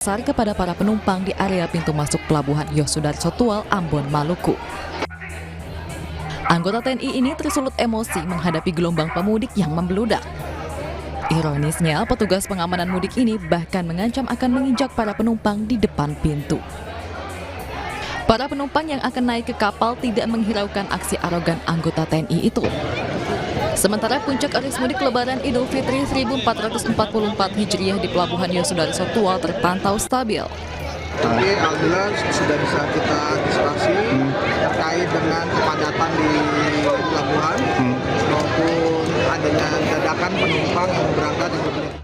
besar kepada para penumpang di area pintu masuk pelabuhan Yosudarso Tual, Ambon, Maluku. Anggota TNI ini tersulut emosi menghadapi gelombang pemudik yang membeludak. Ironisnya, petugas pengamanan mudik ini bahkan mengancam akan menginjak para penumpang di depan pintu. Para penumpang yang akan naik ke kapal tidak menghiraukan aksi arogan anggota TNI itu. Sementara puncak arus mudik Lebaran Idul Fitri 1444 Hijriah di Pelabuhan Yosudarso Tual terpantau stabil. Tapi alhamdulillah sudah bisa kita antisipasi terkait dengan kepadatan di pelabuhan maupun adanya dadakan penumpang yang berangkat dan berangkat.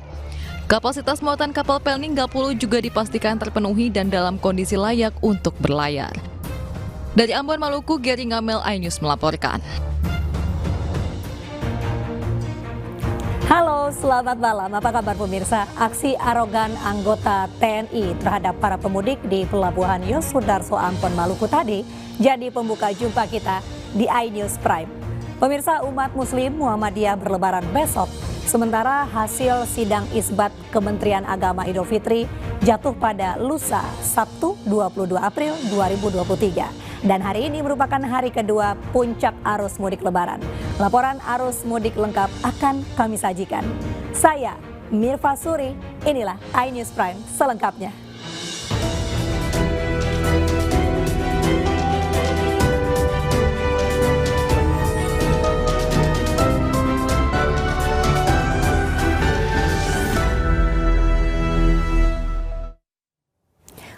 Kapasitas muatan kapal Pelni 30 juga dipastikan terpenuhi dan dalam kondisi layak untuk berlayar. Dari Ambon, Maluku, Gary Ngamel, iNews melaporkan. Halo, selamat malam. Apa kabar pemirsa? Aksi arogan anggota TNI terhadap para pemudik di Pelabuhan Yosudarso, Ambon, Maluku tadi jadi pembuka jumpa kita di iNews Prime. Pemirsa, umat Muslim Muhammadiyah berlebaran besok, sementara hasil sidang isbat Kementerian Agama Idul Fitri jatuh pada lusa Sabtu 22 April 2023. Dan hari ini merupakan hari kedua puncak arus mudik Lebaran. Laporan arus mudik lengkap akan kami sajikan. Saya Mirva Suri, inilah iNews Prime selengkapnya.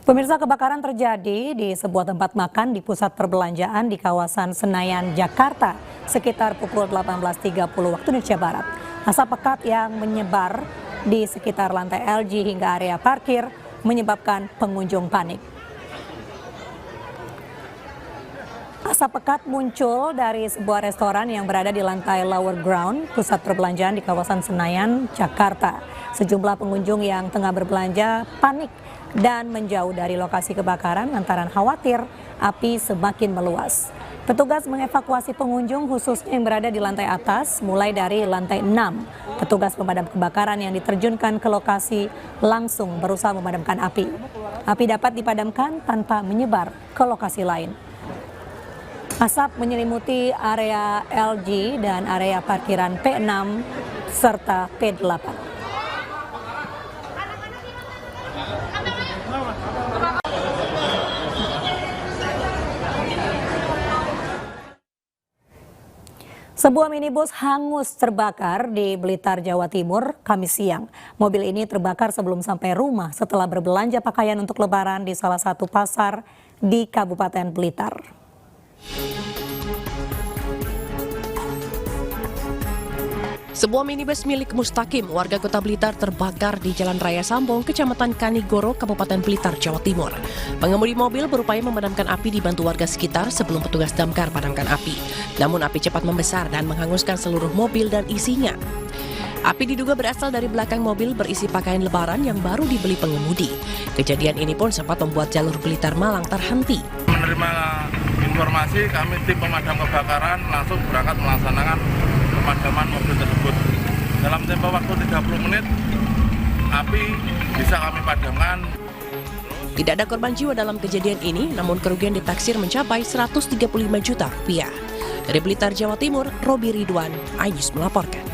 Pemirsa, kebakaran terjadi di sebuah tempat makan di pusat perbelanjaan di kawasan Senayan, Jakarta sekitar pukul 18.30 waktu Indonesia Barat. Asap pekat yang menyebar di sekitar lantai LG hingga area parkir menyebabkan pengunjung panik. Asap pekat muncul dari sebuah restoran yang berada di lantai lower ground pusat perbelanjaan di kawasan Senayan, Jakarta. Sejumlah pengunjung yang tengah berbelanja panik dan menjauh dari lokasi kebakaran lantaran khawatir api semakin meluas. Petugas mengevakuasi pengunjung khususnya yang berada di lantai atas mulai dari lantai 6. Petugas pemadam kebakaran yang diterjunkan ke lokasi langsung berusaha memadamkan api. Api dapat dipadamkan tanpa menyebar ke lokasi lain. Asap menyelimuti area LG dan area parkiran P6 serta P8. Sebuah minibus hangus terbakar di Blitar, Jawa Timur, Kamis siang. Mobil ini terbakar sebelum sampai rumah setelah berbelanja pakaian untuk Lebaran di salah satu pasar di Kabupaten Blitar. Sebuah minibus milik Mustaqim, warga kota Blitar terbakar di Jalan Raya Sambong, Kecamatan Kanigoro, Kabupaten Blitar, Jawa Timur. Pengemudi mobil berupaya memadamkan api dibantu warga sekitar sebelum petugas damkar padamkan api. Namun api cepat membesar dan menghanguskan seluruh mobil dan isinya. Api diduga berasal dari belakang mobil berisi pakaian lebaran yang baru dibeli pengemudi. Kejadian ini pun sempat membuat jalur Blitar Malang terhenti. Menerima informasi, kami tim pemadam kebakaran langsung berangkat melaksanakan pemadaman mobil tersebut. Dalam tempo waktu 30 menit, api bisa kami padamkan. Tidak ada korban jiwa dalam kejadian ini, namun kerugian ditaksir mencapai 135 juta rupiah. Dari Blitar, Jawa Timur, Robi Ridwan, iNews melaporkan.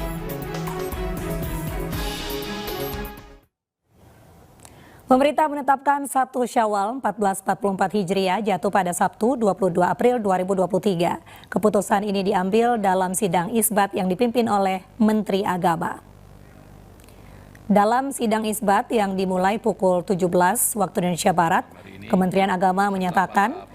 Pemerintah menetapkan 1 Syawal 1444 Hijriah jatuh pada Sabtu 22 April 2023. Keputusan ini diambil dalam sidang isbat yang dipimpin oleh Menteri Agama. Dalam sidang isbat yang dimulai pukul 17 waktu Indonesia Barat, Kementerian Agama menyatakan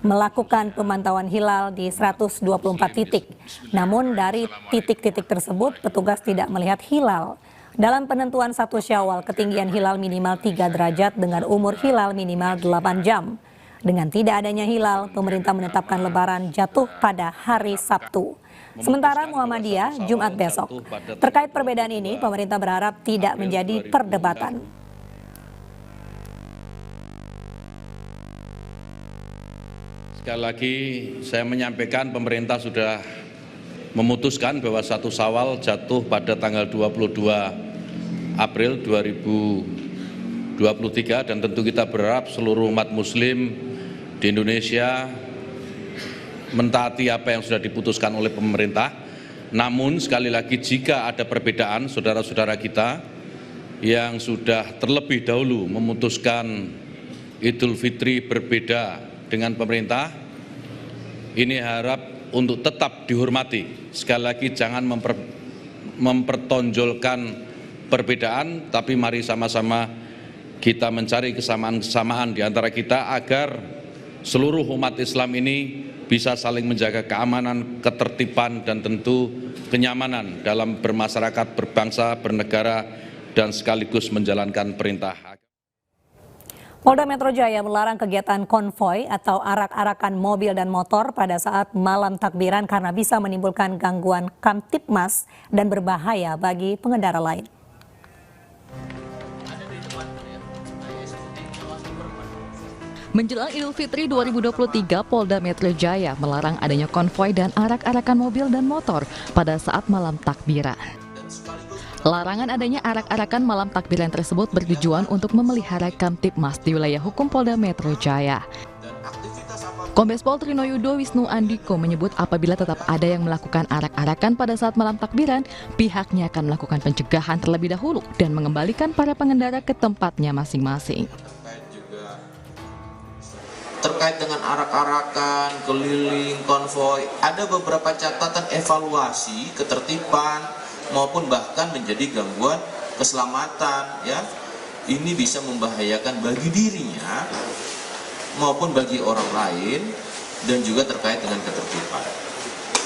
melakukan pemantauan hilal di 124 titik. Namun dari titik-titik tersebut petugas tidak melihat hilal. Dalam penentuan 1 Syawal, ketinggian hilal minimal 3 derajat dengan umur hilal minimal 8 jam. Dengan tidak adanya hilal, pemerintah menetapkan Lebaran jatuh pada hari Sabtu. Sementara Muhammadiyah Jumat besok. Terkait perbedaan ini, pemerintah berharap tidak menjadi perdebatan. Sekali lagi saya menyampaikan pemerintah sudah memutuskan bahwa 1 Syawal jatuh pada tanggal 22 April 2023 2023 dan tentu kita berharap seluruh umat muslim di Indonesia mentaati apa yang sudah diputuskan oleh pemerintah. Namun sekali lagi jika ada perbedaan saudara-saudara kita yang sudah terlebih dahulu memutuskan Idul Fitri berbeda dengan pemerintah, ini harap untuk tetap dihormati. Sekali lagi jangan mempertonjolkan perbedaan, tapi mari sama-sama kita mencari kesamaan-kesamaan di antara kita agar seluruh umat Islam ini bisa saling menjaga keamanan, ketertiban, dan tentu kenyamanan dalam bermasyarakat, berbangsa, bernegara, dan sekaligus menjalankan perintah. Polda Metro Jaya melarang kegiatan konvoi atau arak-arakan mobil dan motor pada saat malam takbiran karena bisa menimbulkan gangguan Kamtibmas dan berbahaya bagi pengendara lain. Menjelang Idul Fitri 2023, Polda Metro Jaya melarang adanya konvoi dan arak-arakan mobil dan motor pada saat malam takbiran. Larangan adanya arak-arakan malam takbiran tersebut bertujuan untuk memelihara Kamtibmas di wilayah hukum Polda Metro Jaya. Kombes Pol Trinoyudo Wisnu Andiko menyebut apabila tetap ada yang melakukan arak-arakan pada saat malam takbiran, pihaknya akan melakukan pencegahan terlebih dahulu dan mengembalikan para pengendara ke tempatnya masing-masing. Terkait dengan arak-arakan, keliling, konvoi, ada beberapa catatan evaluasi ketertiban maupun bahkan menjadi gangguan keselamatan, ya. Ini bisa membahayakan bagi dirinya maupun bagi orang lain dan juga terkait dengan ketertiban.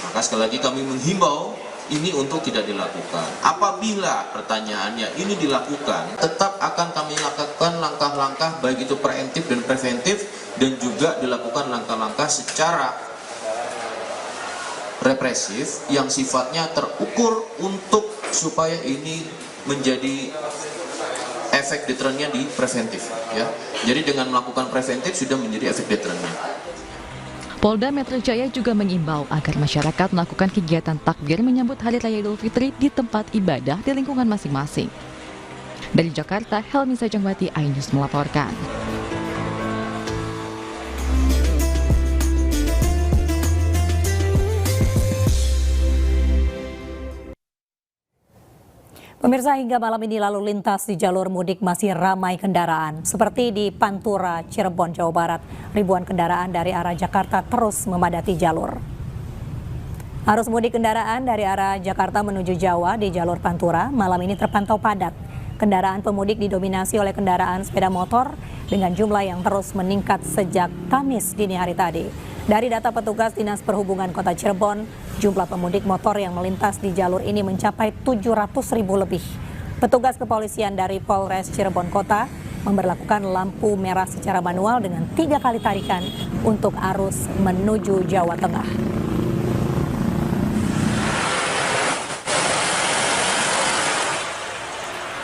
Maka sekali lagi kami menghimbau ini untuk tidak dilakukan. Apabila pertanyaannya ini dilakukan, tetap akan kami lakukan langkah-langkah baik itu preemptif dan preventif dan juga dilakukan langkah-langkah secara represif yang sifatnya terukur untuk supaya ini menjadi efek deterannya di preventif, ya. Jadi dengan melakukan preventif sudah menjadi efek deterannya. Polda Metro Jaya juga mengimbau agar masyarakat melakukan kegiatan takbir menyambut Hari Raya Idul Fitri di tempat ibadah di lingkungan masing-masing. Dari Jakarta, Helmi Sajangwati, iNews melaporkan. Pemirsa, hingga malam ini lalu lintas di jalur mudik masih ramai kendaraan. Seperti di Pantura, Cirebon, Jawa Barat, ribuan kendaraan dari arah Jakarta terus memadati jalur. Arus mudik kendaraan dari arah Jakarta menuju Jawa di jalur Pantura malam ini terpantau padat. Kendaraan pemudik didominasi oleh kendaraan sepeda motor dengan jumlah yang terus meningkat sejak Kamis dini hari tadi. Dari data petugas Dinas Perhubungan Kota Cirebon, jumlah pemudik motor yang melintas di jalur ini mencapai 700.000 lebih. Petugas kepolisian dari Polres Cirebon Kota memberlakukan lampu merah secara manual dengan 3 kali tarikan untuk arus menuju Jawa Tengah.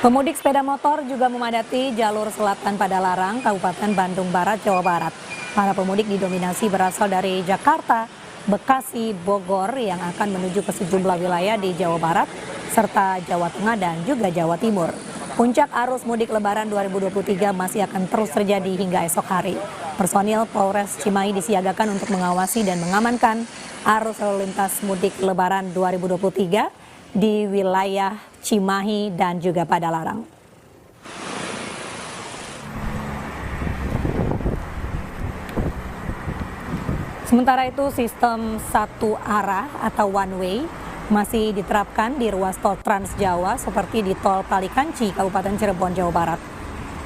Pemudik sepeda motor juga memadati jalur selatan Padalarang, Kabupaten Bandung Barat, Jawa Barat. Para pemudik didominasi berasal dari Jakarta, Bekasi, Bogor yang akan menuju ke sejumlah wilayah di Jawa Barat, serta Jawa Tengah dan juga Jawa Timur. Puncak arus mudik Lebaran 2023 masih akan terus terjadi hingga esok hari. Personil Polres Cimahi disiagakan untuk mengawasi dan mengamankan arus lalu lintas mudik Lebaran 2023 di wilayah Cimahi dan juga Padalarang. Sementara itu, sistem satu arah atau one way masih diterapkan di ruas tol Trans Jawa seperti di tol Palikanci, Kabupaten Cirebon, Jawa Barat.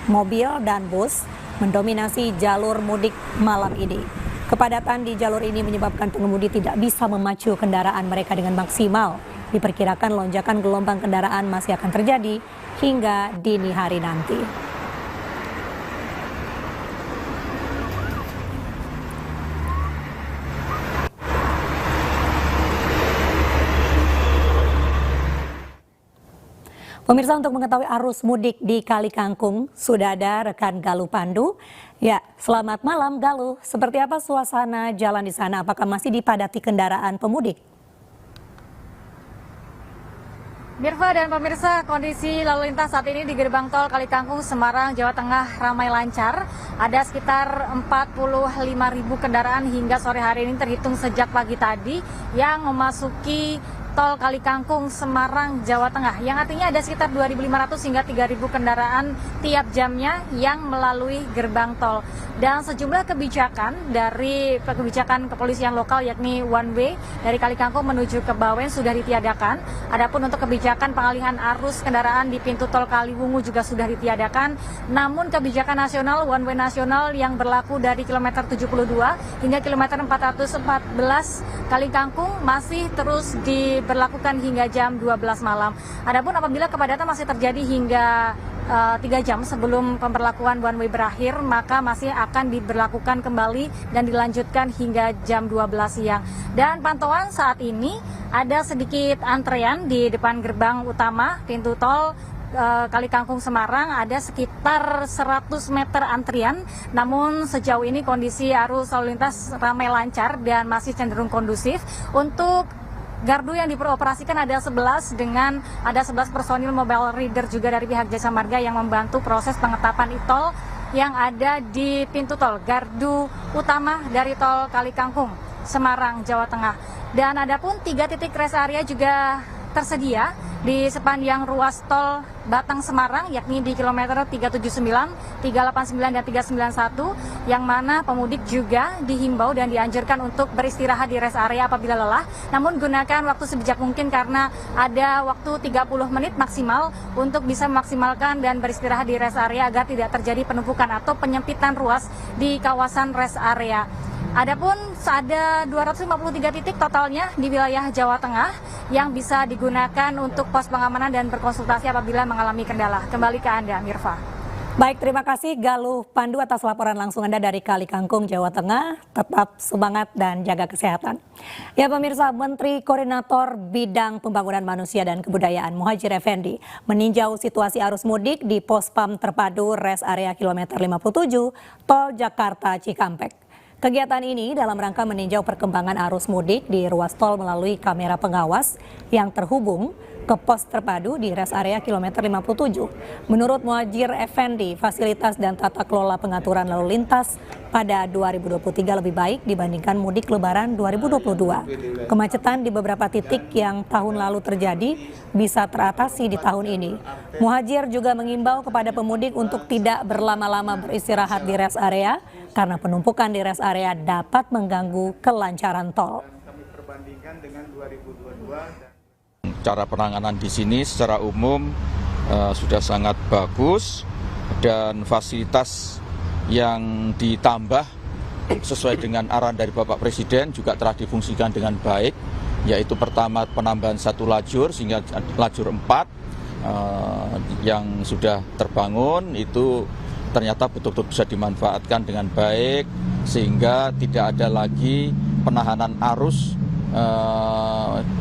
Mobil dan bus mendominasi jalur mudik malam ini. Kepadatan di jalur ini menyebabkan pengemudi tidak bisa memacu kendaraan mereka dengan maksimal. Diperkirakan lonjakan gelombang kendaraan masih akan terjadi hingga dini hari nanti. Pemirsa, untuk mengetahui arus mudik di Kali Kangkung, sudah ada rekan Galuh Pandu. Ya, selamat malam Galuh. Seperti apa suasana jalan di sana? Apakah masih dipadati kendaraan pemudik? Mirva dan pemirsa, kondisi lalu lintas saat ini di gerbang tol Kalikangkung, Semarang, Jawa Tengah ramai lancar. Ada sekitar 45.000 kendaraan hingga sore hari ini terhitung sejak pagi tadi yang memasuki tol Kalikangkung, Semarang, Jawa Tengah. Yang artinya ada sekitar 2.500 hingga 3.000 kendaraan tiap jamnya yang melalui gerbang tol. Dan sejumlah kebijakan dari kebijakan kepolisian lokal yakni one way dari Kalikangkung menuju ke Bawen sudah ditiadakan. Adapun untuk kebijakan pengalihan arus kendaraan di pintu tol Kaliwungu juga sudah ditiadakan. Namun kebijakan nasional one way nasional yang berlaku dari kilometer 72 hingga kilometer 414 Kalikangkung masih terus diberlakukan hingga jam 12 malam. Adapun apabila kepadatan masih terjadi hingga 3 jam sebelum pemberlakuan one way berakhir, maka masih akan diberlakukan kembali dan dilanjutkan hingga jam 12 siang. Dan pantauan saat ini ada sedikit antrean di depan gerbang utama pintu tol Kalikangkung Semarang, ada sekitar 100 meter antrian. Namun sejauh ini kondisi arus lalu lintas ramai lancar dan masih cenderung kondusif. Untuk gardu yang diperoperasikan ada 11 dengan ada 11 personil mobile reader juga dari pihak Jasa Marga yang membantu proses pengetapan e-tol yang ada di pintu tol gardu utama dari tol Kalikangkung, Semarang, Jawa Tengah. Dan ada pun 3 titik rest area juga tersedia di sepanjang ruas tol Batang Semarang, yakni di kilometer 379, 389, dan 391, yang mana pemudik juga dihimbau dan dianjurkan untuk beristirahat di rest area apabila lelah, namun gunakan waktu sebijak mungkin karena ada waktu 30 menit maksimal untuk bisa memaksimalkan dan beristirahat di rest area agar tidak terjadi penumpukan atau penyempitan ruas di kawasan rest area. Adapun ada 253 titik totalnya di wilayah Jawa Tengah yang bisa digunakan untuk pos pengamanan dan berkonsultasi apabila mengalami kendala. Kembali ke Anda, Mirva. Baik, terima kasih Galuh Pandu atas laporan langsung Anda dari Kalikangkung, Jawa Tengah. Tetap semangat dan jaga kesehatan. Ya pemirsa, Menteri Koordinator Bidang Pembangunan Manusia dan Kebudayaan Muhadjir Effendi meninjau situasi arus mudik di Pospam Terpadu Rest Area Kilometer 57 Tol Jakarta Cikampek. Kegiatan ini dalam rangka meninjau perkembangan arus mudik di ruas tol melalui kamera pengawas yang terhubung ke pos terpadu di rest area kilometer 57. Menurut Muhadjir Effendi, fasilitas dan tata kelola pengaturan lalu lintas pada 2023 lebih baik dibandingkan mudik lebaran 2022. Kemacetan di beberapa titik yang tahun lalu terjadi bisa teratasi di tahun ini. Muhadjir juga mengimbau kepada pemudik untuk tidak berlama-lama beristirahat di rest area karena penumpukan di rest area dapat mengganggu kelancaran tol. Cara penanganan di sini secara umum sudah sangat bagus dan fasilitas yang ditambah sesuai dengan arahan dari Bapak Presiden juga telah difungsikan dengan baik, yaitu pertama penambahan 1 lajur sehingga lajur 4 yang sudah terbangun itu ternyata betul-betul bisa dimanfaatkan dengan baik sehingga tidak ada lagi penahanan arus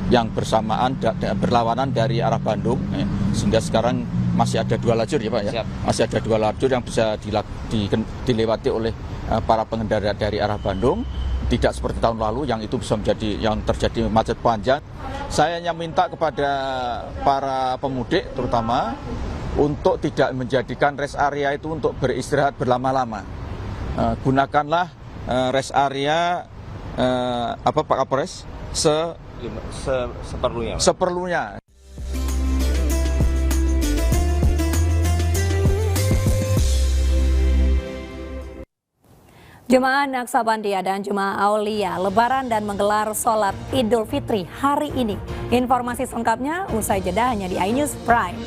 yang bersamaan berlawanan dari arah Bandung, sehingga sekarang masih ada 2 lajur ya Pak ya. Siap. Masih ada 2 lajur yang bisa dilewati oleh para pengendara dari arah Bandung, tidak seperti tahun lalu yang itu bisa menjadi yang terjadi macet panjang. Saya hanya minta kepada para pemudik terutama untuk tidak menjadikan rest area itu untuk beristirahat berlama-lama. Gunakanlah rest area Pak Kapolres seperlunya. Jemaah Naksabandia dan Jemaah Aulia lebaran dan menggelar sholat Idul Fitri hari ini. Informasi selengkapnya usai jeda hanya di iNews Prime.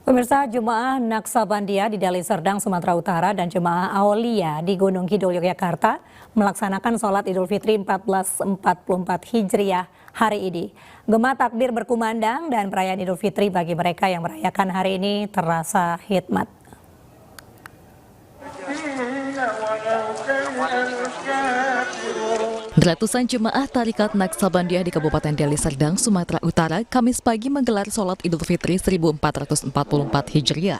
Pemirsa, Jemaah Naksabandia di Deli Serdang, Sumatera Utara dan Jemaah Aulia di Gunung Kidul, Yogyakarta melaksanakan sholat Idul Fitri 1444 Hijriah hari ini. Gema takbir berkumandang dan perayaan Idul Fitri bagi mereka yang merayakan hari ini terasa hikmat. Ratusan jemaah Tarekat Naksabandiah di Kabupaten Deli Serdang, Sumatera Utara, Kamis pagi menggelar sholat Idul Fitri 1444 Hijriah.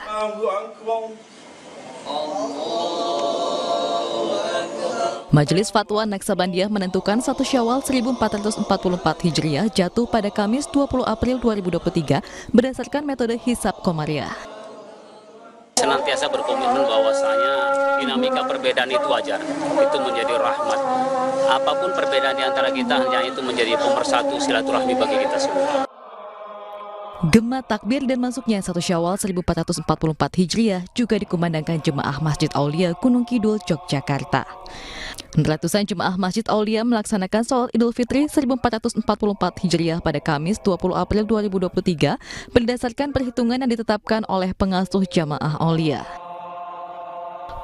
Majelis Fatwa Naksabandiah menentukan 1 Syawal 1444 Hijriah jatuh pada Kamis 20 April 2023 berdasarkan metode hisab Komariah. Senantiasa berkomitmen bahwasanya dinamika perbedaan itu wajar, itu menjadi rahmat. Apapun perbedaan di antara kita, hanya itu menjadi pemersatu silaturahmi bagi kita semua. Gema takbir dan masuknya 1 Syawal 1444 Hijriah juga dikumandangkan jemaah Masjid Aulia Gunung Kidul, Yogyakarta. Ratusan jemaah Masjid Aulia melaksanakan sholat Idul Fitri 1444 Hijriah pada Kamis 20 April 2023 berdasarkan perhitungan yang ditetapkan oleh pengasuh jamaah Aulia.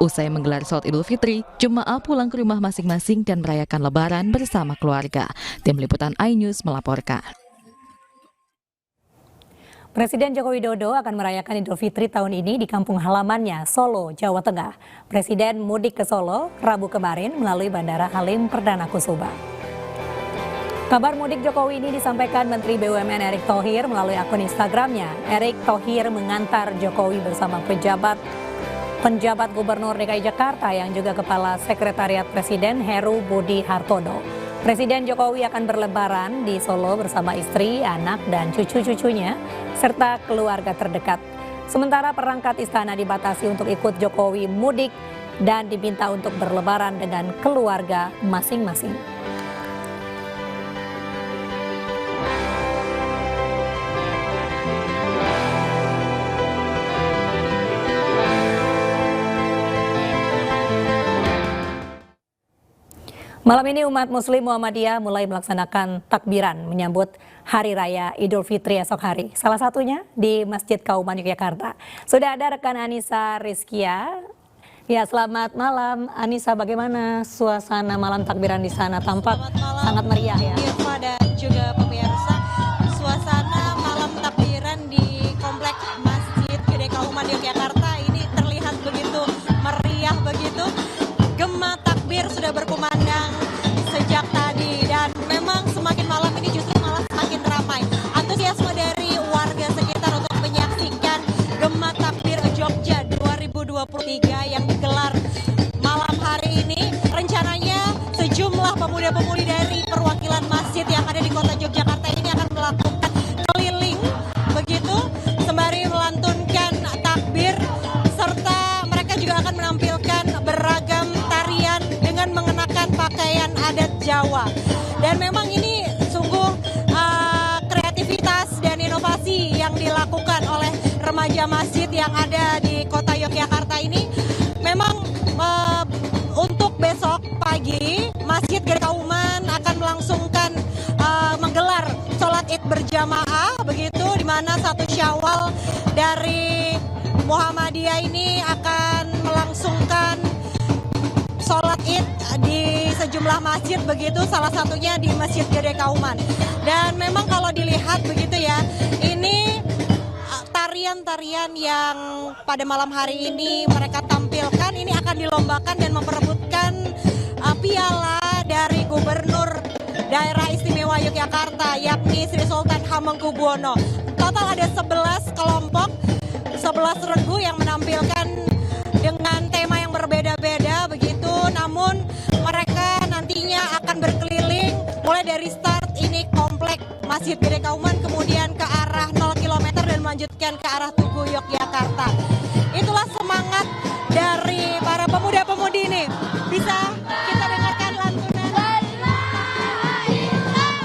Usai menggelar sholat Idul Fitri, jemaah pulang ke rumah masing-masing dan merayakan Lebaran bersama keluarga. Tim Liputan iNews melaporkan. Presiden Joko Widodo akan merayakan Idul Fitri tahun ini di kampung halamannya, Solo, Jawa Tengah. Presiden mudik ke Solo Rabu kemarin melalui Bandara Halim Perdana Kusuma. Kabar mudik Jokowi ini disampaikan Menteri BUMN Erick Thohir melalui akun Instagramnya. Erick Thohir mengantar Jokowi bersama penjabat Gubernur DKI Jakarta yang juga Kepala Sekretariat Presiden Heru Budi Hartono. Presiden Jokowi akan berlebaran di Solo bersama istri, anak, dan cucu-cucunya, serta keluarga terdekat. Sementara perangkat istana dibatasi untuk ikut Jokowi mudik dan diminta untuk berlebaran dengan keluarga masing-masing. Malam ini umat Muslim Muhammadiyah mulai melaksanakan takbiran menyambut Hari Raya Idul Fitri esok hari. Salah satunya di Masjid Kauman Yogyakarta. Sudah ada rekan Anissa Rizkia. Ya, selamat malam Anissa, bagaimana suasana malam takbiran di sana? Tampak sangat meriah ya. Irfa dan juga pemirsa, suasana malam takbiran di Komplek Masjid Gede Kauman Yogyakarta ini terlihat begitu meriah begitu. Gema takbir sudah berkumandang sejak tadi dan memang semakin malam ini justru malah semakin ramai. Antusiasme dari warga sekitar untuk menyaksikan Gema Takbir Jogja 2023 yang digelar malam hari ini. Rencananya sejumlah pemuda-pemudi dari perwakilan masjid yang ada di kota Yogyakarta ini akan melakukan keliling begitu sembari melantunkan takbir, serta mereka juga akan menampilkan beragam tarian dengan mengenakan pakaian adat Jawa. Dan memang ini sungguh kreativitas dan inovasi yang dilakukan oleh remaja masjid yang ada di kota Yogyakarta ini. Memang untuk besok pagi Masjid Gede Kauman akan melangsungkan menggelar sholat Id berjamaah begitu, di mana 1 Syawal dari Muhammadiyah ini akan melangsungkan sholat Id di sejumlah masjid begitu, salah satunya di Masjid Gede Kauman. Dan memang kalau dilihat begitu ya, ini tarian-tarian yang pada malam hari ini mereka tampilkan ini akan dilombakan dan memperebutkan piala dari Gubernur Daerah Istimewa Yogyakarta, yakni Sri Sultan Hamengkubuwono. Total ada 11 kelompok, 11 regu yang menampilkan dengan tema yang berbeda-beda begitu, namun mereka nantinya akan berkeliling mulai dari start ini Komplek Masjid Gede Kauman, kemudian ke arah 0 km dan melanjutkan ke arah Tugu Yogyakarta. Itulah semangat dari para pemuda-pemudi ini. Bisa kita dengarkan lantunan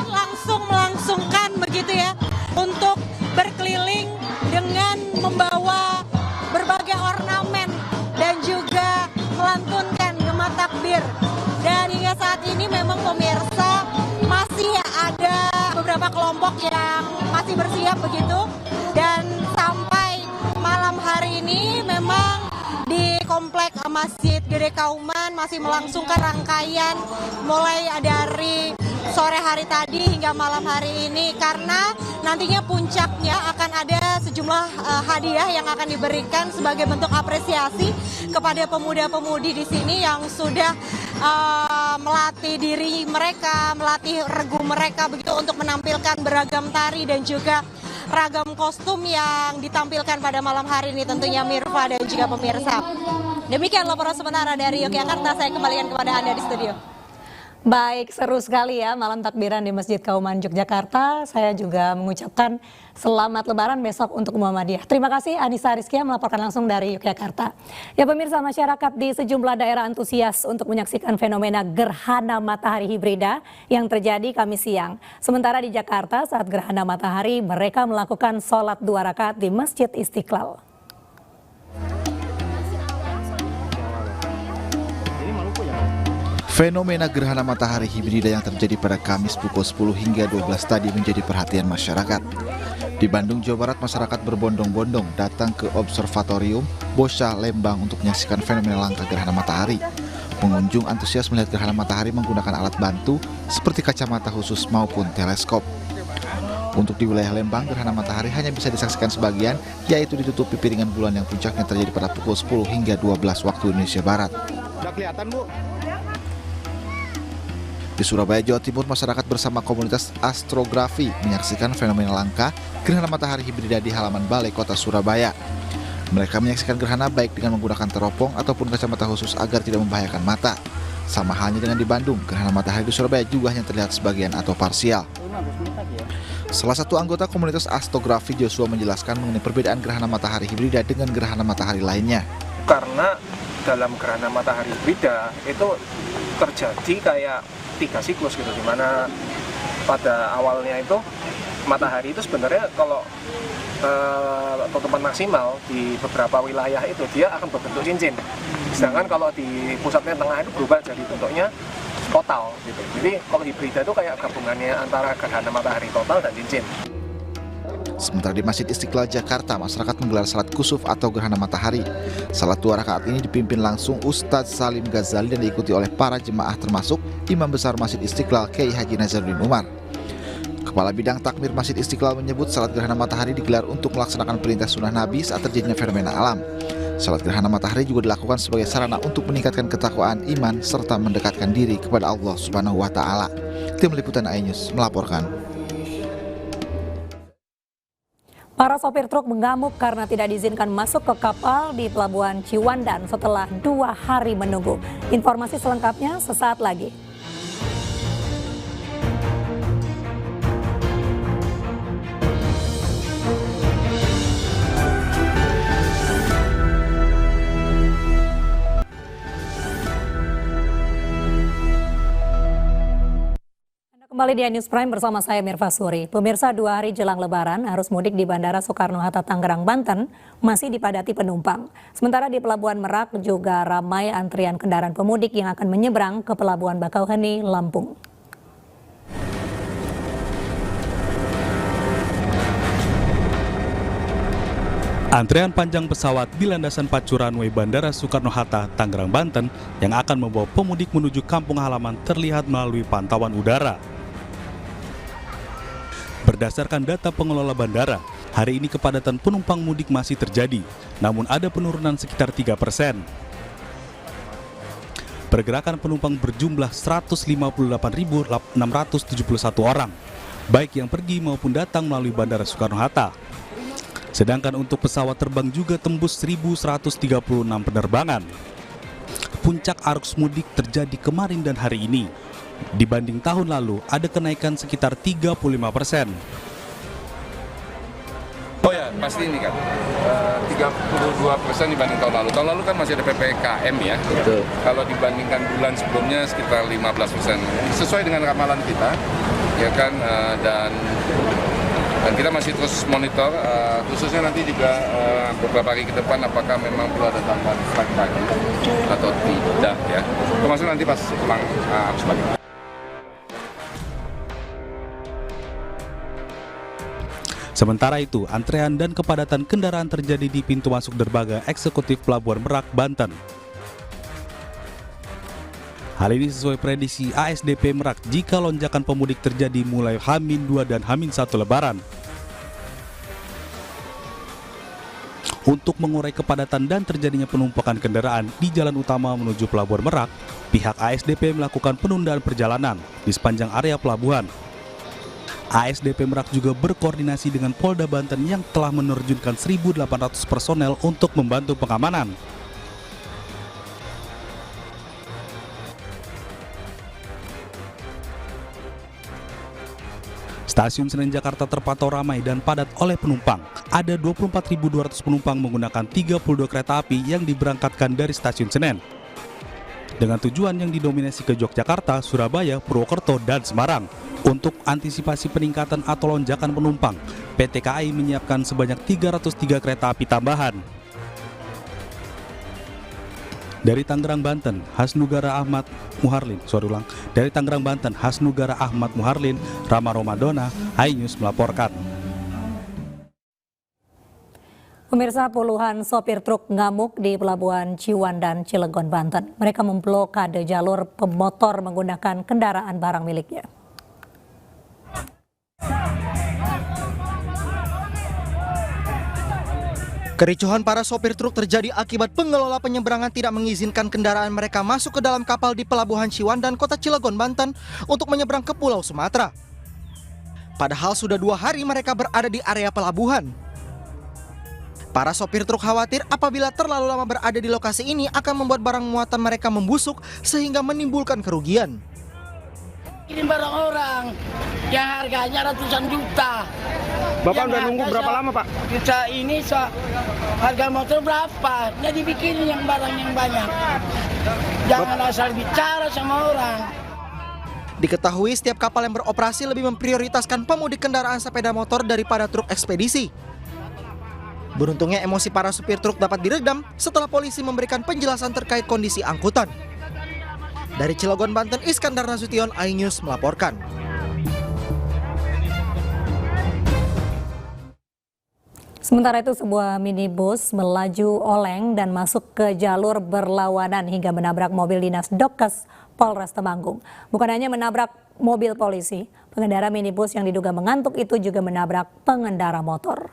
langsung melangsungkan begitu ya, untuk berkeliling dengan membawa berbagai ornamen dan juga melantunkan Gema Takbir. Dan hingga saat ini memang pemirsa masih ada beberapa kelompok yang masih bersiap begitu, dan sampai malam hari ini memang di Komplek Masjid Gede Kauman masih melangsungkan rangkaian mulai dari sore hari tadi hingga malam hari ini, karena nantinya puncaknya akan ada sejumlah hadiah yang akan diberikan sebagai bentuk apresiasi kepada pemuda-pemudi di sini yang sudah melatih diri mereka, melatih regu mereka begitu untuk menampilkan beragam tari dan juga ragam kostum yang ditampilkan pada malam hari ini tentunya Mirva dan juga pemirsa. Demikian laporan sementara dari Yogyakarta, saya kembalikan kepada Anda di studio. Baik, seru sekali ya malam takbiran di Masjid Kauman Yogyakarta. Saya juga mengucapkan selamat Lebaran besok untuk Muhammadiyah. Terima kasih Anissa Rizkia melaporkan langsung dari Yogyakarta. Ya pemirsa, masyarakat di sejumlah daerah antusias untuk menyaksikan fenomena gerhana matahari hibrida yang terjadi Kamis siang. Sementara di Jakarta saat gerhana matahari mereka melakukan sholat 2 rakaat di Masjid Istiqlal. Fenomena gerhana matahari hibrida yang terjadi pada Kamis pukul 10 hingga 12 tadi menjadi perhatian masyarakat. Di Bandung, Jawa Barat, masyarakat berbondong-bondong datang ke Observatorium Boscha, Lembang untuk menyaksikan fenomena langka gerhana matahari. Pengunjung antusias melihat gerhana matahari menggunakan alat bantu seperti kacamata khusus maupun teleskop. Untuk di wilayah Lembang, gerhana matahari hanya bisa disaksikan sebagian, yaitu ditutupi piringan bulan yang puncaknya terjadi pada pukul 10 hingga 12 waktu Indonesia Barat. Udah kelihatan, Bu? Di Surabaya, Jawa Timur, masyarakat bersama komunitas astrografi menyaksikan fenomena langka gerhana matahari hibrida di halaman Balai Kota Surabaya. Mereka menyaksikan gerhana baik dengan menggunakan teropong ataupun kacamata khusus agar tidak membahayakan mata. Sama halnya dengan di Bandung, gerhana matahari di Surabaya juga hanya terlihat sebagian atau parsial. Salah satu anggota komunitas astrografi, Joshua, menjelaskan mengenai perbedaan gerhana matahari hibrida dengan gerhana matahari lainnya. Karena dalam gerhana matahari hibrida itu terjadi kayak 3 siklus gitu, dimana pada awalnya itu matahari itu sebenarnya kalau tutupan maksimal di beberapa wilayah itu dia akan berbentuk cincin, sedangkan kalau di pusatnya tengah itu berubah jadi bentuknya total gitu. Jadi kalau hibrida itu kayak gabungannya antara gerhana matahari total dan cincin. Sementara di Masjid Istiqlal Jakarta, masyarakat menggelar salat kusuf atau gerhana matahari. Salat 2 rakaat ini dipimpin langsung Ustadz Salim Ghazali dan diikuti oleh para jemaah termasuk Imam Besar Masjid Istiqlal Kiai Haji Nazaruddin Umar. Kepala Bidang Takmir Masjid Istiqlal menyebut salat gerhana matahari digelar untuk melaksanakan perintah sunnah Nabi saat terjadinya fenomena alam. Salat gerhana matahari juga dilakukan sebagai sarana untuk meningkatkan ketakwaan iman serta mendekatkan diri kepada Allah Subhanahu wa Ta'ala. Tim Liputan iNews melaporkan. Para sopir truk mengamuk karena tidak diizinkan masuk ke kapal di Pelabuhan Ciwandan setelah 2 hari menunggu. Informasi selengkapnya sesaat lagi. Kembali di News Prime bersama saya Mirva Suri. Pemirsa, 2 hari jelang Lebaran, arus mudik di Bandara Soekarno-Hatta Tangerang, Banten masih dipadati penumpang. Sementara di Pelabuhan Merak juga ramai antrian kendaraan pemudik yang akan menyeberang ke Pelabuhan Bakauheni, Lampung. Antrean panjang pesawat di landasan pacu runway Bandara Soekarno-Hatta, Tangerang, Banten yang akan membawa pemudik menuju kampung halaman terlihat melalui pantauan udara. Berdasarkan data pengelola bandara, hari ini kepadatan penumpang mudik masih terjadi, namun ada penurunan sekitar 3%. Pergerakan penumpang berjumlah 158.671 orang, baik yang pergi maupun datang melalui Bandara Soekarno-Hatta. Sedangkan untuk pesawat terbang juga tembus 1.136 penerbangan. Puncak arus mudik terjadi kemarin dan hari ini. Dibanding tahun lalu ada kenaikan sekitar 35%. Oh ya, pasti ini kan 32% dibanding tahun lalu. Tahun lalu kan masih ada PPKM ya. Betul. Kalau dibandingkan bulan sebelumnya sekitar 15%. Sesuai dengan ramalan kita, ya kan, dan kita masih terus monitor, khususnya nanti juga beberapa hari ke depan apakah memang perlu ada tambahan flight lagi atau tidak ya. Termasuk nanti pas pulang arus balik. Sementara itu, antrean dan kepadatan kendaraan terjadi di pintu masuk dermaga eksekutif Pelabuhan Merak, Banten. Hal ini sesuai prediksi ASDP Merak jika lonjakan pemudik terjadi mulai H-2 dan H-1 Lebaran. Untuk mengurai kepadatan dan terjadinya penumpukan kendaraan di jalan utama menuju Pelabuhan Merak, pihak ASDP melakukan penundaan perjalanan di sepanjang area pelabuhan. ASDP Merak juga berkoordinasi dengan Polda Banten yang telah menerjunkan 1.800 personel untuk membantu pengamanan. Stasiun Senen Jakarta terpantau ramai dan padat oleh penumpang. Ada 24.200 penumpang menggunakan 32 kereta api yang diberangkatkan dari Stasiun Senen, dengan tujuan yang didominasi ke Yogyakarta, Surabaya, Purwokerto, dan Semarang. Untuk antisipasi peningkatan atau lonjakan penumpang, PT KAI menyiapkan sebanyak 303 kereta api tambahan. Dari Tangerang, Banten, Hasnugara Ahmad Muharlin, Dari Tangerang, Banten, Hasnugara Ahmad Muharlin, Rama Romadona, iNews melaporkan. Pemirsa, puluhan sopir truk ngamuk di Pelabuhan Ciwandan, Cilegon, Banten. Mereka memblokade jalur pemotor menggunakan kendaraan barang miliknya. Kericuhan para sopir truk terjadi akibat pengelola penyeberangan tidak mengizinkan kendaraan mereka masuk ke dalam kapal di Pelabuhan Ciwandan, Kota Cilegon, Banten untuk menyeberang ke Pulau Sumatera. Padahal sudah 2 hari mereka berada di area pelabuhan. Para sopir truk khawatir apabila terlalu lama berada di lokasi ini akan membuat barang muatan mereka membusuk sehingga menimbulkan kerugian. Ini barang orang yang harganya ratusan juta. Bapak udah nunggu berapa lama, Pak? Kita ini harga motor berapa? Jadi bikin yang barang yang banyak. Jangan asal bicara sama orang. Diketahui setiap kapal yang beroperasi lebih memprioritaskan pemudik kendaraan sepeda motor daripada truk ekspedisi. Beruntungnya emosi para supir truk dapat diredam setelah polisi memberikan penjelasan terkait kondisi angkutan. Dari Cilegon, Banten, Iskandar Nasution, iNews melaporkan. Sementara itu, sebuah minibus melaju oleng dan masuk ke jalur berlawanan hingga menabrak mobil dinas Dokes Polres Temanggung. Bukan hanya menabrak mobil polisi, pengendara minibus yang diduga mengantuk itu juga menabrak pengendara motor.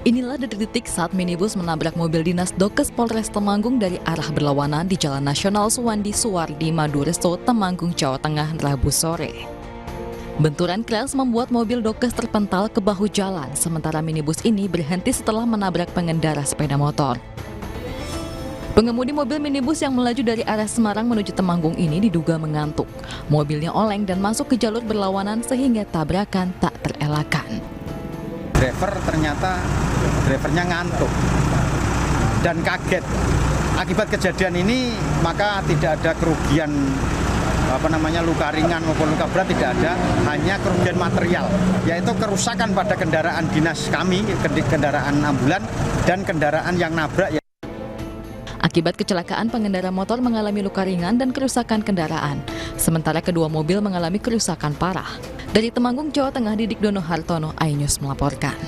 Inilah detik-detik saat minibus menabrak mobil dinas Dokes Polres Temanggung dari arah berlawanan di Jalan Nasional Suwandi Suwardi Maduresto, Temanggung, Jawa Tengah, Rabu sore. Benturan keras membuat mobil Dokes terpental ke bahu jalan, sementara minibus ini berhenti setelah menabrak pengendara sepeda motor. Pengemudi mobil minibus yang melaju dari arah Semarang menuju Temanggung ini diduga mengantuk. Mobilnya oleng dan masuk ke jalur berlawanan sehingga tabrakan tak terelakkan. Drivernya ngantuk dan kaget. Akibat kejadian ini maka tidak ada kerugian luka ringan maupun luka berat, tidak ada, hanya kerugian material, yaitu kerusakan pada kendaraan dinas kami, kendaraan ambulan dan kendaraan yang nabrak. Akibat kecelakaan, pengendara motor mengalami luka ringan dan kerusakan kendaraan, sementara kedua mobil mengalami kerusakan parah. Dari Temanggung, Jawa Tengah, Didik Dono Hartono, iNews melaporkan.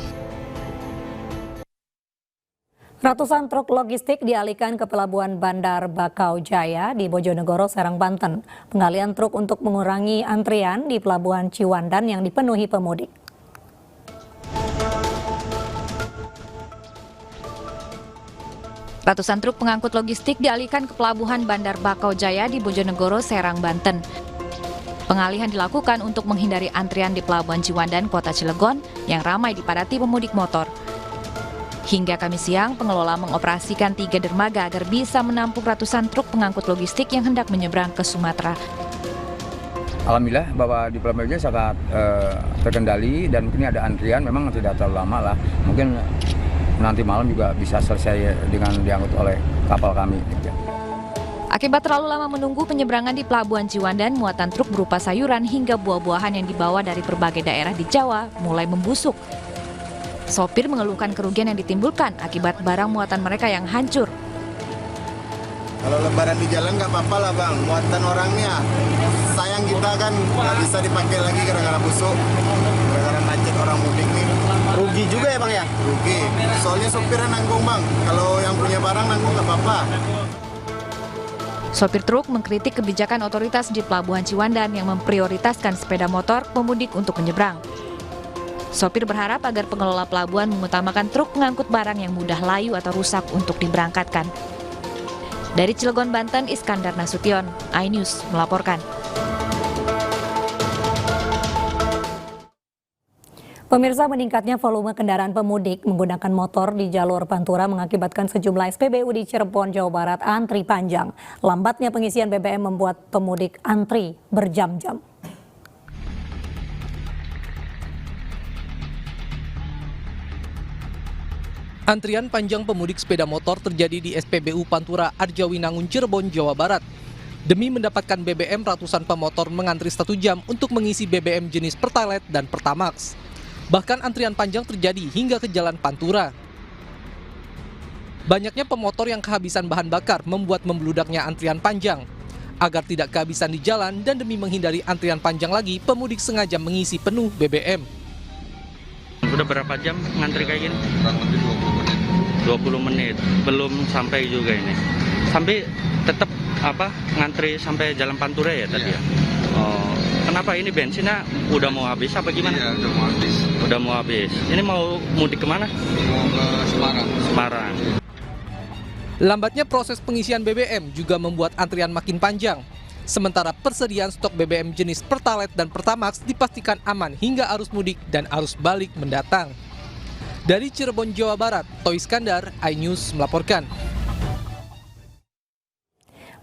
Ratusan truk logistik dialihkan ke Pelabuhan Bandar Bakau Jaya di Bojonegoro, Serang, Banten. Pengalihan truk untuk mengurangi antrian di Pelabuhan Ciwandan yang dipenuhi pemudik. Ratusan truk pengangkut logistik dialihkan ke Pelabuhan Bandar Bakau Jaya di Bojonegoro, Serang, Banten. Pengalihan dilakukan untuk menghindari antrian di Pelabuhan Ciwandan, Kota Cilegon yang ramai dipadati pemudik motor. Hingga Kamis siang, pengelola mengoperasikan 3 dermaga agar bisa menampung ratusan truk pengangkut logistik yang hendak menyeberang ke Sumatera. Alhamdulillah bahwa di Pelabuhan Jaya sangat terkendali dan mungkin ada antrian, memang tidak terlalu lama lah. Mungkin nanti malam juga bisa selesai dengan diangkut oleh kapal kami. Akibat terlalu lama menunggu penyeberangan di Pelabuhan Ciwandan, muatan truk berupa sayuran hingga buah-buahan yang dibawa dari berbagai daerah di Jawa mulai membusuk. Sopir mengeluhkan kerugian yang ditimbulkan akibat barang muatan mereka yang hancur. Kalau lebaran di jalan nggak apa-apa lah bang, muatan orangnya. Sayang kita kan nggak bisa dipakai lagi gara-gara busuk, gara-gara macet orang mudik nih. Rugi juga ya bang ya? Rugi, soalnya sopirnya nanggung bang. Kalau yang punya barang nanggung nggak apa-apa. Sopir truk mengkritik kebijakan otoritas di Pelabuhan Ciwandan yang memprioritaskan sepeda motor pemudik untuk menyeberang. Sopir berharap agar pengelola pelabuhan mengutamakan truk pengangkut barang yang mudah layu atau rusak untuk diberangkatkan. Dari Cilegon, Banten, Iskandar Nasution, iNews melaporkan. Pemirsa, meningkatnya volume kendaraan pemudik menggunakan motor di jalur Pantura mengakibatkan sejumlah SPBU di Cirebon, Jawa Barat antri panjang. Lambatnya pengisian BBM membuat pemudik antri berjam-jam. Antrian panjang pemudik sepeda motor terjadi di SPBU Pantura Arjawinangun, Cirebon, Jawa Barat. Demi mendapatkan BBM, ratusan pemotor mengantri 1 jam untuk mengisi BBM jenis Pertalite dan Pertamax. Bahkan antrian panjang terjadi hingga ke Jalan Pantura. Banyaknya pemotor yang kehabisan bahan bakar membuat membludaknya antrian panjang. Agar tidak kehabisan di jalan dan demi menghindari antrian panjang lagi, pemudik sengaja mengisi penuh BBM. Udah berapa jam ngantri kayak gini? Kurang lebih 20 menit. Belum sampai juga ini. Sampai tetap ngantri sampai Jalan Pantura ya tadi ya? Oh, kenapa ini bensinnya udah mau habis apa gimana? Iya, udah mau habis. Udah mau habis. Ini mau mudik kemana? Mau ke Semarang. Semarang. Lambatnya proses pengisian BBM juga membuat antrian makin panjang. Sementara persediaan stok BBM jenis Pertalite dan Pertamax dipastikan aman hingga arus mudik dan arus balik mendatang. Dari Cirebon, Jawa Barat, Toy Iskandar, iNews melaporkan.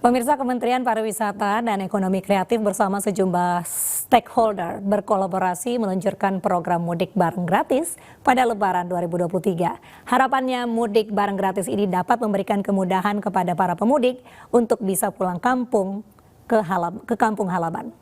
Pemirsa, Kementerian Pariwisata dan Ekonomi Kreatif bersama sejumlah stakeholder berkolaborasi meluncurkan program mudik bareng gratis pada Lebaran 2023. Harapannya mudik bareng gratis ini dapat memberikan kemudahan kepada para pemudik untuk bisa pulang kampung ke kampung halaman.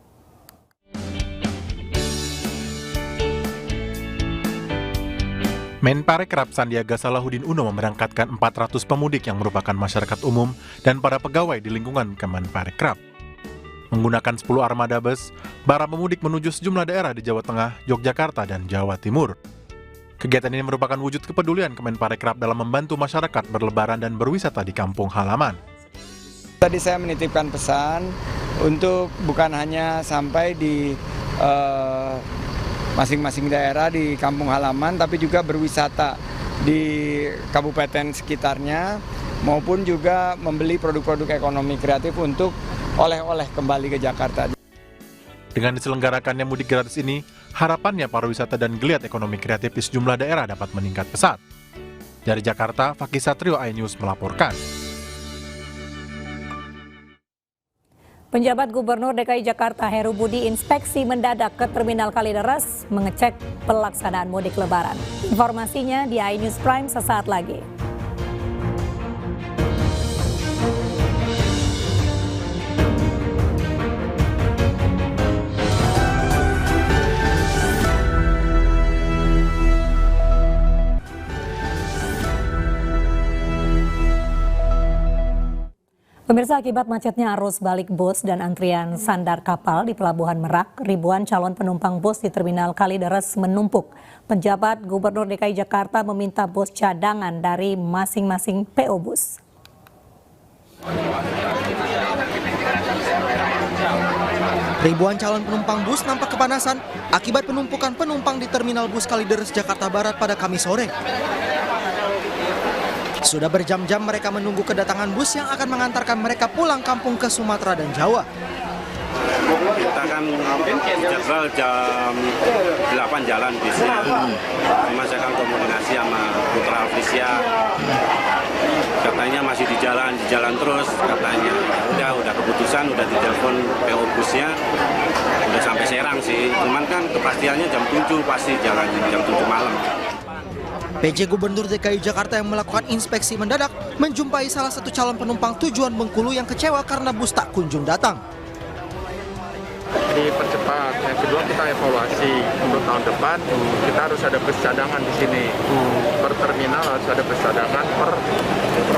Menparekraf Sandiaga Salahuddin Uno memberangkatkan 400 pemudik yang merupakan masyarakat umum dan para pegawai di lingkungan Kemenparekraf. Menggunakan 10 armada bus, para pemudik menuju sejumlah daerah di Jawa Tengah, Yogyakarta, dan Jawa Timur. Kegiatan ini merupakan wujud kepedulian Kemenparekraf dalam membantu masyarakat berlebaran dan berwisata di kampung halaman. Tadi saya menitipkan pesan untuk bukan hanya sampai di masing-masing daerah di kampung halaman, tapi juga berwisata di kabupaten sekitarnya, maupun juga membeli produk-produk ekonomi kreatif untuk oleh-oleh kembali ke Jakarta. Dengan diselenggarakannya mudik gratis ini, harapannya pariwisata dan geliat ekonomi kreatif di sejumlah daerah dapat meningkat pesat. Dari Jakarta, Fakih Satrio, iNews melaporkan. Penjabat Gubernur DKI Jakarta Heru Budi inspeksi mendadak ke Terminal Kalideres mengecek pelaksanaan mudik Lebaran. Informasinya di iNews Prime sesaat lagi. Pemirsa, akibat macetnya arus balik bus dan antrian sandar kapal di Pelabuhan Merak, ribuan calon penumpang bus di Terminal Kalideres menumpuk. Penjabat Gubernur DKI Jakarta meminta bus cadangan dari masing-masing PO bus. Ribuan calon penumpang bus nampak kepanasan akibat penumpukan penumpang di Terminal Bus Kalideres, Jakarta Barat pada Kamis sore. Sudah berjam-jam mereka menunggu kedatangan bus yang akan mengantarkan mereka pulang kampung ke Sumatera dan Jawa. Kita kan jadwal jam 8 jalan bisnya. Cuma saya kan komunikasi sama Putra Alvisia. Katanya masih di jalan terus katanya. Udah keputusan, udah ditelepon PO busnya. Udah sampai Serang sih. Cuman kan kepastiannya jam 7 pasti jalannya, jam 7 malam. PJ Gubernur DKI Jakarta yang melakukan inspeksi mendadak menjumpai salah satu calon penumpang tujuan Bengkulu yang kecewa karena bus tak kunjung datang. Dipercepat. Yang kedua kita evaluasi untuk tahun depan kita harus ada bus cadangan di sini. Per terminal harus ada bus cadangan per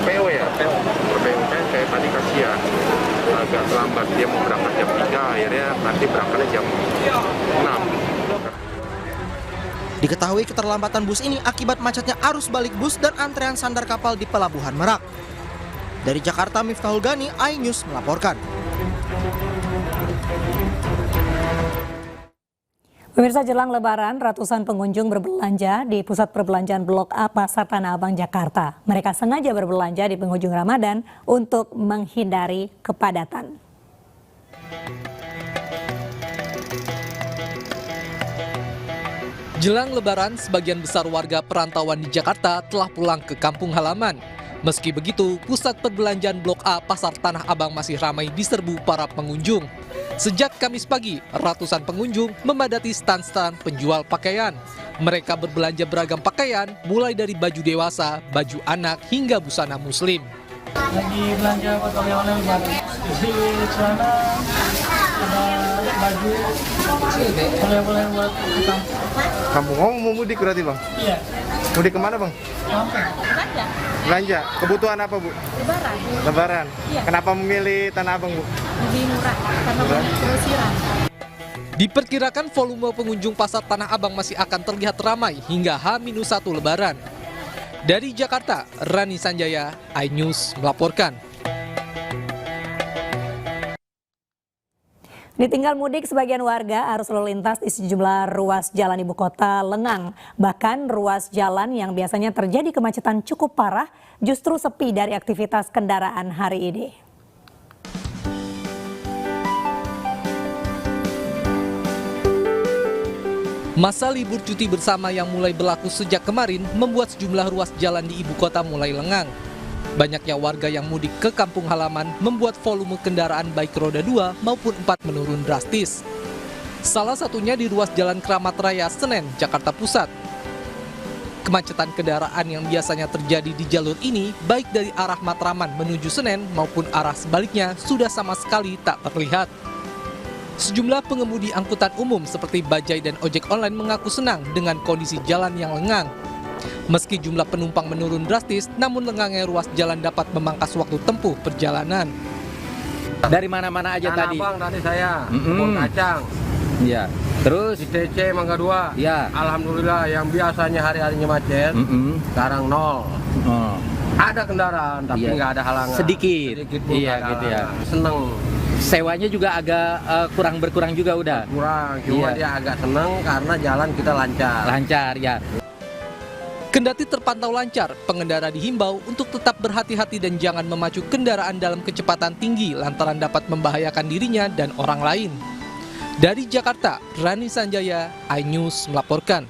PO ya. Per PO kan kayak tadi kasihan agak terlambat, dia mau berangkat jam 3 akhirnya nanti berangkatnya jam 6. Diketahui keterlambatan bus ini akibat macetnya arus balik bus dan antrean sandar kapal di Pelabuhan Merak. Dari Jakarta, Miftahul Gani, iNews melaporkan. Pemirsa, jelang Lebaran, ratusan pengunjung berbelanja di pusat perbelanjaan Blok A Pasar Tanah Abang, Jakarta. Mereka sengaja berbelanja di penghujung Ramadan untuk menghindari kepadatan. Jelang Lebaran, sebagian besar warga perantauan di Jakarta telah pulang ke kampung halaman. Meski begitu, pusat perbelanjaan Blok A Pasar Tanah Abang masih ramai diserbu para pengunjung. Sejak Kamis pagi, ratusan pengunjung memadati stan-stan penjual pakaian. Mereka berbelanja beragam pakaian, mulai dari baju dewasa, baju anak, hingga busana muslim. Lagi belanja buat oleh-oleh Lebaran. Di sana ada baju, oleh-oleh buat ke kampung. Kampung, oh mau mudik berarti bang? Iya. Mudik kemana bang? Belanja. Belanja, kebutuhan apa bu? Lebaran. Lebaran. Iya. Kenapa memilih Tanah Abang bu? Lebih murah karena banyak grosiran. Diperkirakan volume pengunjung pasar Tanah Abang masih akan terlihat ramai hingga H-1 Lebaran. Dari Jakarta, Rani Sanjaya, iNews melaporkan. Ditinggal mudik, sebagian warga arus lalu lintas di sejumlah ruas jalan ibu kota lengang. Bahkan ruas jalan yang biasanya terjadi kemacetan cukup parah justru sepi dari aktivitas kendaraan hari ini. Masa libur cuti bersama yang mulai berlaku sejak kemarin membuat sejumlah ruas jalan di ibu kota mulai lengang. Banyaknya warga yang mudik ke kampung halaman membuat volume kendaraan baik roda 2 maupun 4 menurun drastis. Salah satunya di ruas Jalan Kramat Raya, Senen, Jakarta Pusat. Kemacetan kendaraan yang biasanya terjadi di jalur ini baik dari arah Matraman menuju Senen maupun arah sebaliknya sudah sama sekali tak terlihat. Sejumlah pengemudi angkutan umum seperti bajai dan ojek online mengaku senang dengan kondisi jalan yang lengang. Meski jumlah penumpang menurun drastis, namun lengangnya ruas jalan dapat memangkas waktu tempuh perjalanan. Dari mana-mana aja Tanah tadi? Abang tadi saya, kebun kacang. Iya. Terus di TC Mangga 2. Iya. Alhamdulillah yang biasanya hari-harinya macet, sekarang nol. Oh. Ada kendaraan tapi nggak ada halangan. Sedikit pun iya ada gitu ya. halangan. Seneng. Sewanya juga agak berkurang juga udah. Kurang, cuma dia agak seneng karena jalan kita lancar. Lancar ya. Kendati terpantau lancar, pengendara dihimbau untuk tetap berhati-hati dan jangan memacu kendaraan dalam kecepatan tinggi lantaran dapat membahayakan dirinya dan orang lain. Dari Jakarta, Rani Sanjaya, iNews melaporkan.